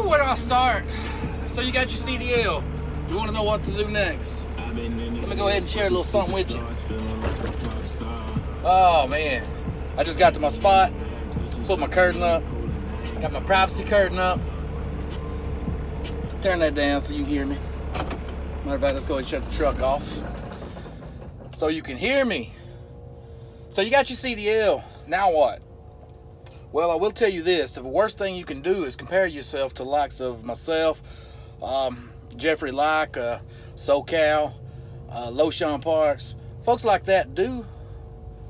Where do I start? So you got your CDL. You want to know what to do next? Let me go ahead and share a little something with you. Oh man, I just got to my spot, put my curtain up, got my privacy curtain up. Turn that down so you hear me. Matter of fact, let's go ahead and shut the truck off so you can hear me. So you got your CDL. Now what? Well, I will tell you this. The worst thing you can do is compare yourself to the likes of myself, Jeffrey Locke, SoCal, Loshawn Parks. Folks like that,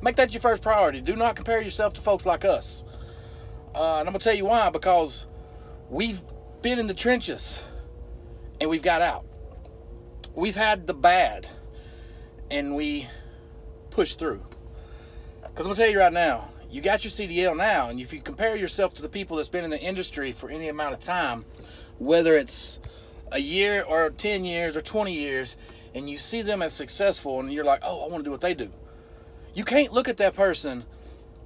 make that your first priority. Do not compare yourself to folks like us. And I'm going to tell you why. Because we've been in the trenches and we've got out. We've had the bad and we pushed through. Because I'm going to tell you right now, you got your CDL now, and if you compare yourself to the people that's been in the industry for any amount of time, whether it's a year or 10 years or 20 years, and you see them as successful and you're like, oh, I want to do what they do. You can't look at that person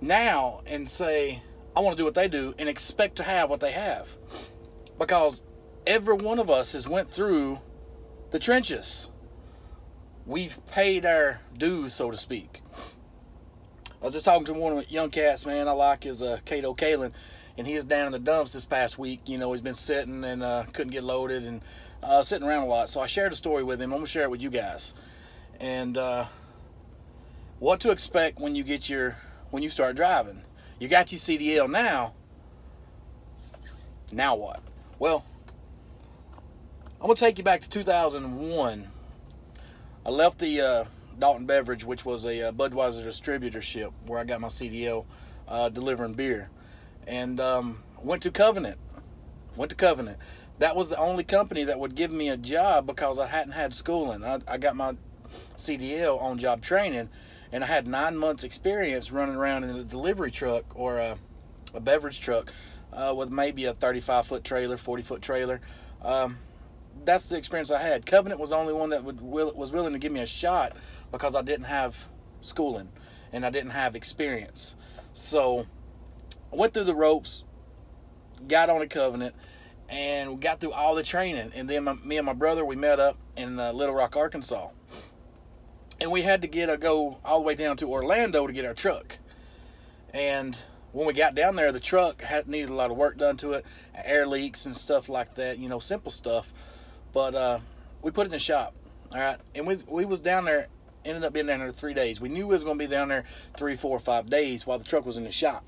now and say, I want to do what they do and expect to have what they have. Because every one of us has went through the trenches. We've paid our dues, so to speak. I was just talking to one of the young cats, man. I like his Cato Kalen, and he was down in the dumps this past week. You know, he's been sitting and couldn't get loaded and sitting around a lot. So I shared a story with him. I'm gonna share it with you guys, and what to expect when you start driving. You got your CDL now. Now what? Well, I'm gonna take you back to 2001. I left the Dalton Beverage, which was a Budweiser distributorship where I got my CDL delivering beer, and went to Covenant. That was the only company that would give me a job because I hadn't had schooling. I got my CDL on job training, and I had 9 months experience running around in a delivery truck or a beverage truck with maybe a 35-foot trailer, 40-foot trailer. That's the experience I had. Covenant was the only one that was willing to give me a shot because I didn't have schooling and I didn't have experience. So I went through the ropes, got on a Covenant, and we got through all the training. And then me and my brother, we met up in Little Rock, Arkansas. And we had to go all the way down to Orlando to get our truck. And when we got down there, the truck needed a lot of work done to it, air leaks and stuff like that, you know, simple stuff. But we put it in the shop, all right? And we was down there, ended up being down there 3 days. We knew we was going to be down there 3, 4, 5 days while the truck was in the shop.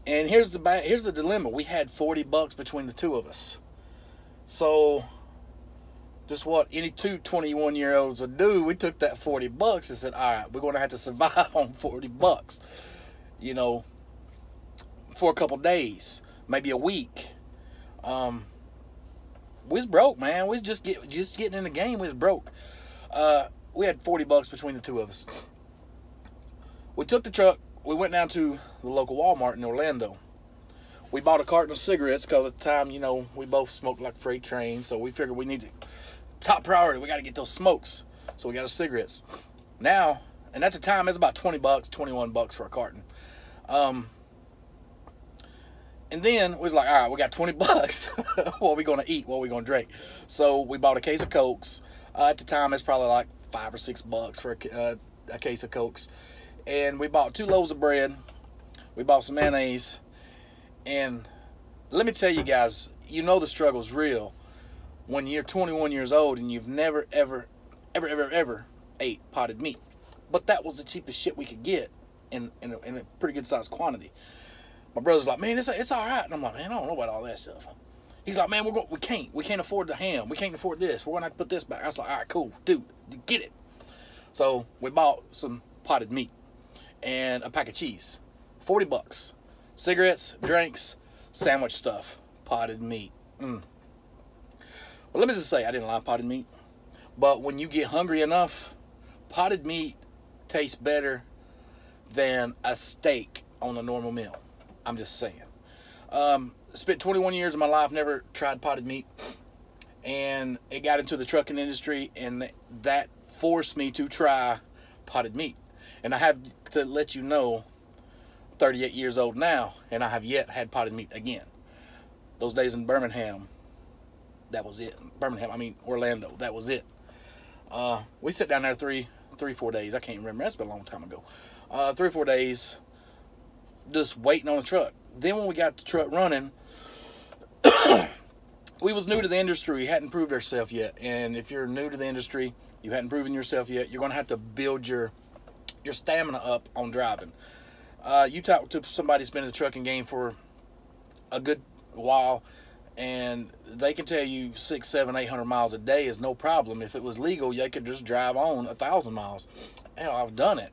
And here's the dilemma. We had $40 between the two of us. So just what any two 21-year-olds would do, we took that $40 and said, all right, we're going to have to survive on $40, you know, for a couple days, maybe a week. We was broke, man. We was just getting in the game. We was broke. We had $40 between the two of us. We took the truck. We went down to the local Walmart in Orlando. We bought a carton of cigarettes because at the time, you know, we both smoked like freight trains. So we figured we need to, top priority, we got to get those smokes. So we got our cigarettes. Now, and at the time, it's about $20, $21 for a carton. And then we was like, all right, we got $20. What are we going to eat? What are we going to drink? So we bought a case of Cokes. At the time, it's probably like $5 or $6 for a case of Cokes. And we bought 2 loaves of bread. We bought some mayonnaise. And let me tell you guys, you know the struggle's real when you're 21 years old and you've never, ever ate potted meat. But that was the cheapest shit we could get in a pretty good sized quantity. My brother's like, man, it's all right. And I'm like, man, I don't know about all that stuff. He's like, man, we can't afford the ham. We can't afford this. We're going to have to put this back. I was like, all right, cool, dude, get it. So we bought some potted meat and a pack of cheese, $40. Cigarettes, drinks, sandwich stuff, potted meat. Well, let me just say, I didn't like potted meat. But when you get hungry enough, potted meat tastes better than a steak on a normal meal. I'm just saying. Spent 21 years of my life, never tried potted meat. And it got into the trucking industry, and that forced me to try potted meat. And I have to let you know, 38 years old now, and I have yet had potted meat again. Those days in Birmingham, that was it. Birmingham, I mean Orlando, that was it. We sat down there 4 days. I can't remember. That's been a long time ago. 3 or 4 days, just waiting on the truck. Then when we got the truck running, we was new to the industry. We hadn't proved ourselves yet. And if you're new to the industry, you hadn't proven yourself yet, you're going to have to build your stamina up on driving. You talk to somebody who's been in the trucking game for a good while, and they can tell you 600, 700, 800 miles a day is no problem. If it was legal, they could just drive on 1,000 miles. Hell, I've done it.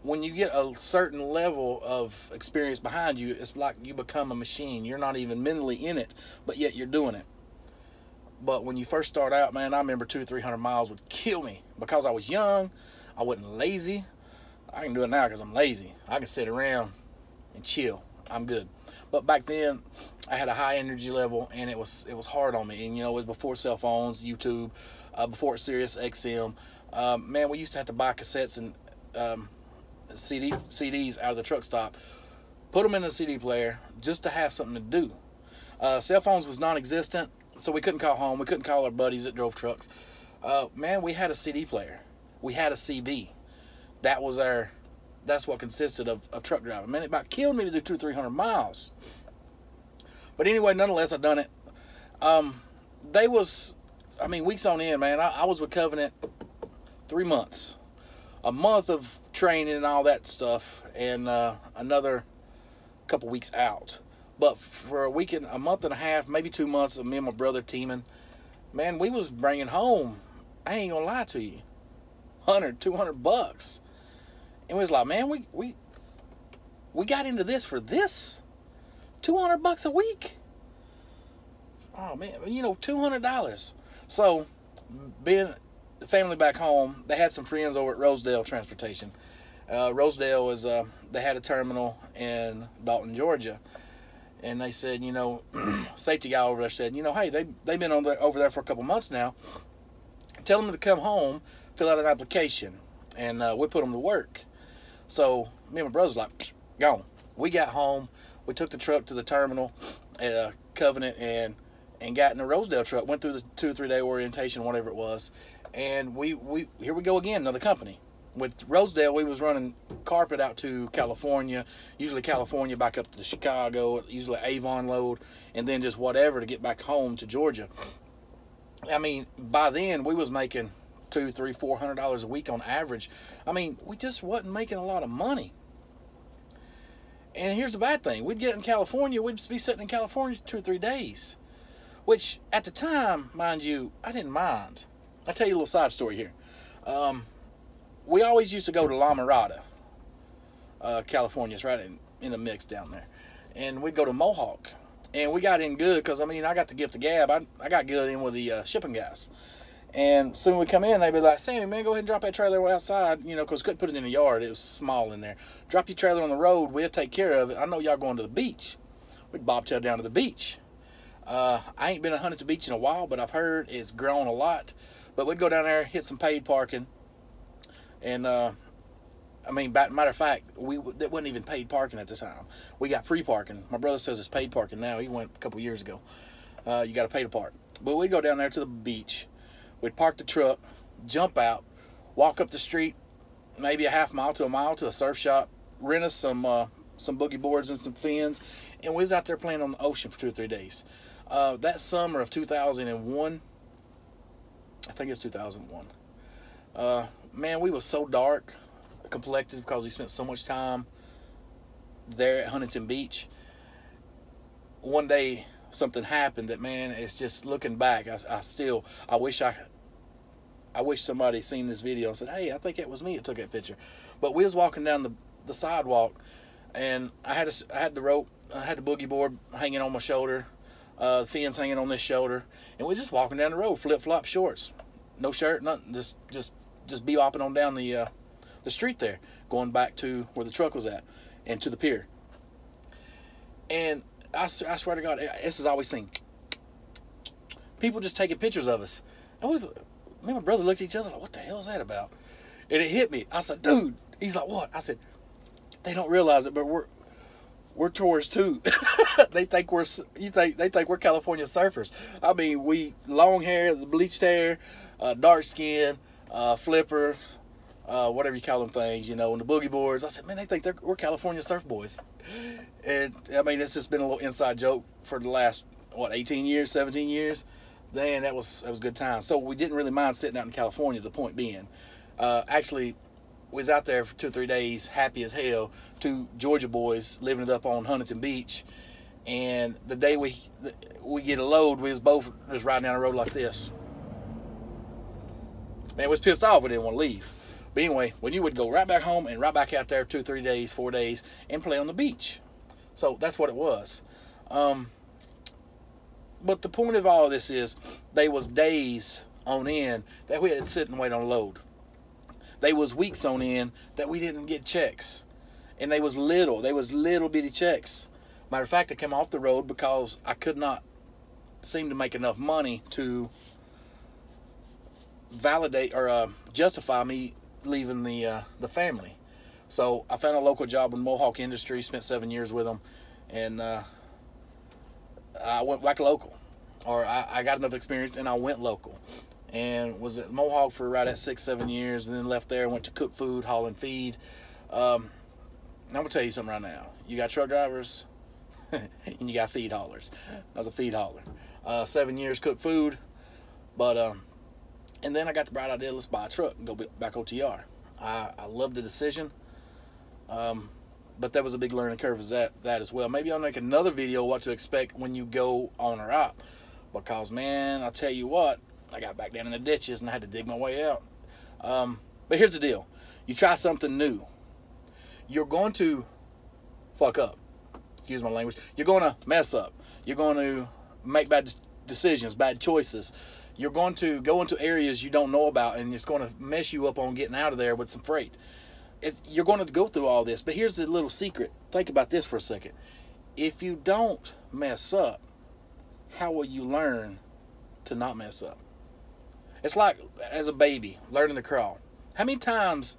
When you get a certain level of experience behind you, it's like you become a machine. You're not even mentally in it, but yet you're doing it. But when you first start out, man, I remember 200, 300 miles would kill me because I was young. I wasn't lazy. I can do it now because I'm lazy. I can sit around and chill. I'm good. But back then, I had a high energy level, and it was hard on me. And you know, it was before cell phones, YouTube, before Sirius XM. Man, we used to have to buy cassettes and CDs out of the truck stop, put them in a CD player just to have something to do. Cell phones was non-existent, so we couldn't call home. We couldn't call our buddies that drove trucks. Man, we had a CD player. We had a CB. That's what consisted of truck driving. Man, it about killed me to do 200, 300 miles. But anyway, nonetheless, I done it. Weeks on end, man. I was with Covenant 3 months. A month of training and all that stuff, and another couple weeks out. But for a month and a half, maybe 2 months of me and my brother teaming, man, we was bringing home, I ain't gonna lie to you, $100, $200. And we was like, man, we got into this for this? $200 a week? Oh man, you know, $200. So, being the family back home, they had some friends over at Rosedale Transportation. Rosedale was, they had a terminal in Dalton, Georgia. And they said, you know, safety guy over there said, you know, hey, they've been over there for a couple months now. Tell them to come home, fill out an application, and we put them to work. So me and my brother's like, gone. We got home. We took the truck to the terminal at Covenant and got in the Rosedale truck. Went through the 2 or 3 day orientation, whatever it was. And here we go again, another company. With Rosedale, we was running carpet out to California, usually California back up to Chicago, usually Avon load, and then just whatever to get back home to Georgia. I mean, by then we was making $200, $300, $400 a week on average. I mean, we just wasn't making a lot of money. And here's the bad thing: we'd get in California, we'd be sitting in California 2 or 3 days, which at the time, mind you, I didn't mind. I'll tell you a little side story here. We always used to go to La Mirada, California. It's right in the mix down there. And we'd go to Mohawk. And we got in good because, I mean, I got the gift of gab. I got good in with the shipping guys. And soon we come in, they'd be like, Sammy, man, go ahead and drop that trailer outside, you know, because couldn't put it in the yard. It was small in there. Drop your trailer on the road. We'll take care of it. I know y'all going to the beach. We'd bobtail down to the beach. I ain't been to Huntington Beach in a while, but I've heard it's grown a lot. But we'd go down there, hit some paid parking. And, I mean, matter of fact, that wasn't even paid parking at the time. We got free parking. My brother says it's paid parking now. He went a couple years ago. You got to pay to park. But we'd go down there to the beach. We'd park the truck, jump out, walk up the street, maybe a half mile to a mile to a surf shop, rent us some boogie boards and some fins, and we was out there playing on the ocean for 2 or 3 days. That summer of 2001, I think it's 2001, man, we was so dark complected because we spent so much time there at Huntington Beach. One day something happened that, man, it's just looking back, I wish somebody seen this video and said, hey, I think it was me that took that picture. But we was walking down the sidewalk, and I had the rope, I had the boogie board hanging on my shoulder, the fins hanging on this shoulder, and we just walking down the road, flip-flop shorts, no shirt, nothing, just bebopping on down the street there, going back to where the truck was at and to the pier. And I swear to God, this is all we seen. People just taking pictures of us. Me and my brother looked at each other like, what the hell is that about? And it hit me. I said, dude. He's like, what? I said, they don't realize it, but we're tourists too. They think we're California surfers. I mean, we long hair, the bleached hair, dark skin, flippers, whatever you call them things, and the boogie boards. I said, man, they think we're California surf boys. And I mean, it's just been a little inside joke for the last 18 years, 17 years. Then that was a good time. So we didn't really mind sitting out in California. The point being, actually, we was out there for 2 or 3 days, happy as hell. 2 Georgia boys living it up on Huntington Beach, and the day we get a load, we was both just riding down the road like this. Man, we was pissed off. We didn't want to leave. But anyway, when you would go right back home and right back out there 2 or 3 days, 4 days, and play on the beach. So that's what it was. But the point of all of this is, they was days on end that we had to sit and wait on a load. They was weeks on end that we didn't get checks. And they was little bitty checks. Matter of fact, I came off the road because I could not seem to make enough money to validate or justify me leaving the family. So I found a local job in Mohawk Industries, spent 7 years with them, and I went back local. Or I got enough experience and I went local. And was at Mohawk for right at 6-7 years, and then left there and went to cook food, haul and feed. I'm gonna tell you something right now. You got truck drivers and you got feed haulers. I was a feed hauler. 7 years cooked food, but and then I got the bright idea, let's buy a truck and go back OTR. I love the decision, but that was a big learning curve as that as well. Maybe I'll make another video what to expect when you go on or out, because man, I'll tell you what, I got back down in the ditches and I had to dig my way out. But here's the deal. You try something new. You're going to fuck up. Excuse my language. You're going to mess up. You're going to make bad decisions, bad choices. You're going to go into areas you don't know about, and it's going to mess you up on getting out of there with some freight. You're going to go through all this. But here's the little secret. Think about this for a second. If you don't mess up, how will you learn to not mess up? It's like as a baby learning to crawl. How many times,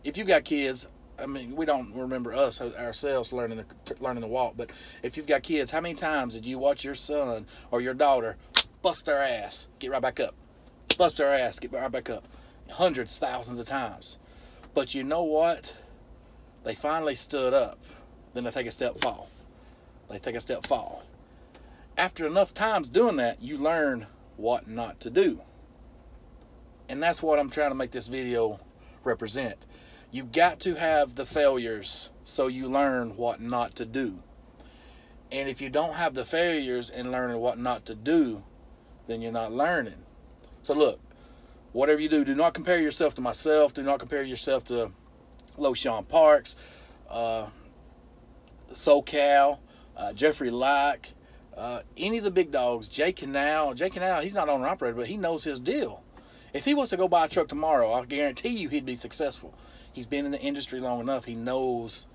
if you got kids, I mean, we don't remember ourselves learning to walk, but if you've got kids, how many times did you watch your son or your daughter bust their ass, get right back up, bust their ass, get right back up? Hundreds, thousands of times. But you know what? They finally stood up. Then they take a step fall. They take a step fall. After enough times doing that, you learn what not to do. And that's what I'm trying to make this video represent. You got to have the failures so you learn what not to do. And if you don't have the failures and learning what not to do, then you're not learning. So look, whatever you do, do not compare yourself to myself. Do not compare yourself to LoSean Parks, SoCal, Jeffrey Lack, any of the big dogs. Jay Canal, he's not owner operator, but he knows his deal. If he was to go buy a truck tomorrow, I guarantee you he'd be successful. He's been in the industry long enough. He knows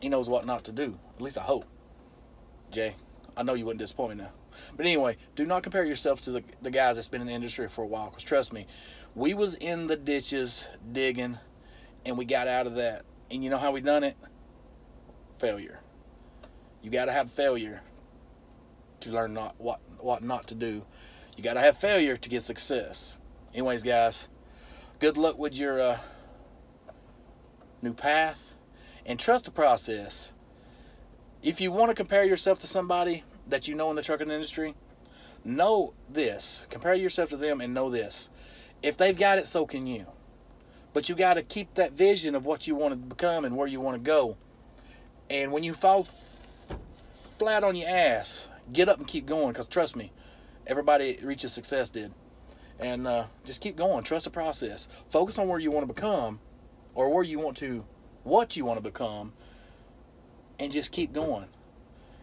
what not to do. At least I hope. Jay, I know you wouldn't disappoint me now. But anyway, do not compare yourself to the guys that's been in the industry for a while. Because trust me, we was in the ditches digging, and we got out of that. And you know how we done it? Failure. You got to have failure to learn what not to do. You got to have failure to get success. Anyways, guys, good luck with your new path, and trust the process. If you want to compare yourself to somebody that you know in the trucking industry, know this. Compare yourself to them and know this. If they've got it, so can you. But you got to keep that vision of what you want to become and where you want to go. And when you fall flat on your ass, get up and keep going, because trust me, everybody reaches success did. And just keep going. Trust the process. Focus on where you want to become, or what you want to become, and just keep going.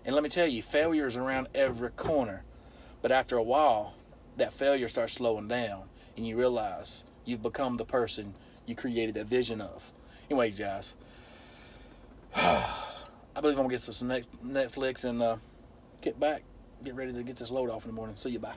And let me tell you, failure is around every corner. But after a while, that failure starts slowing down, and you realize you've become the person you created that vision of. Anyway, guys, I believe I'm going to get some Netflix and get ready to get this load off in the morning. See you, bye.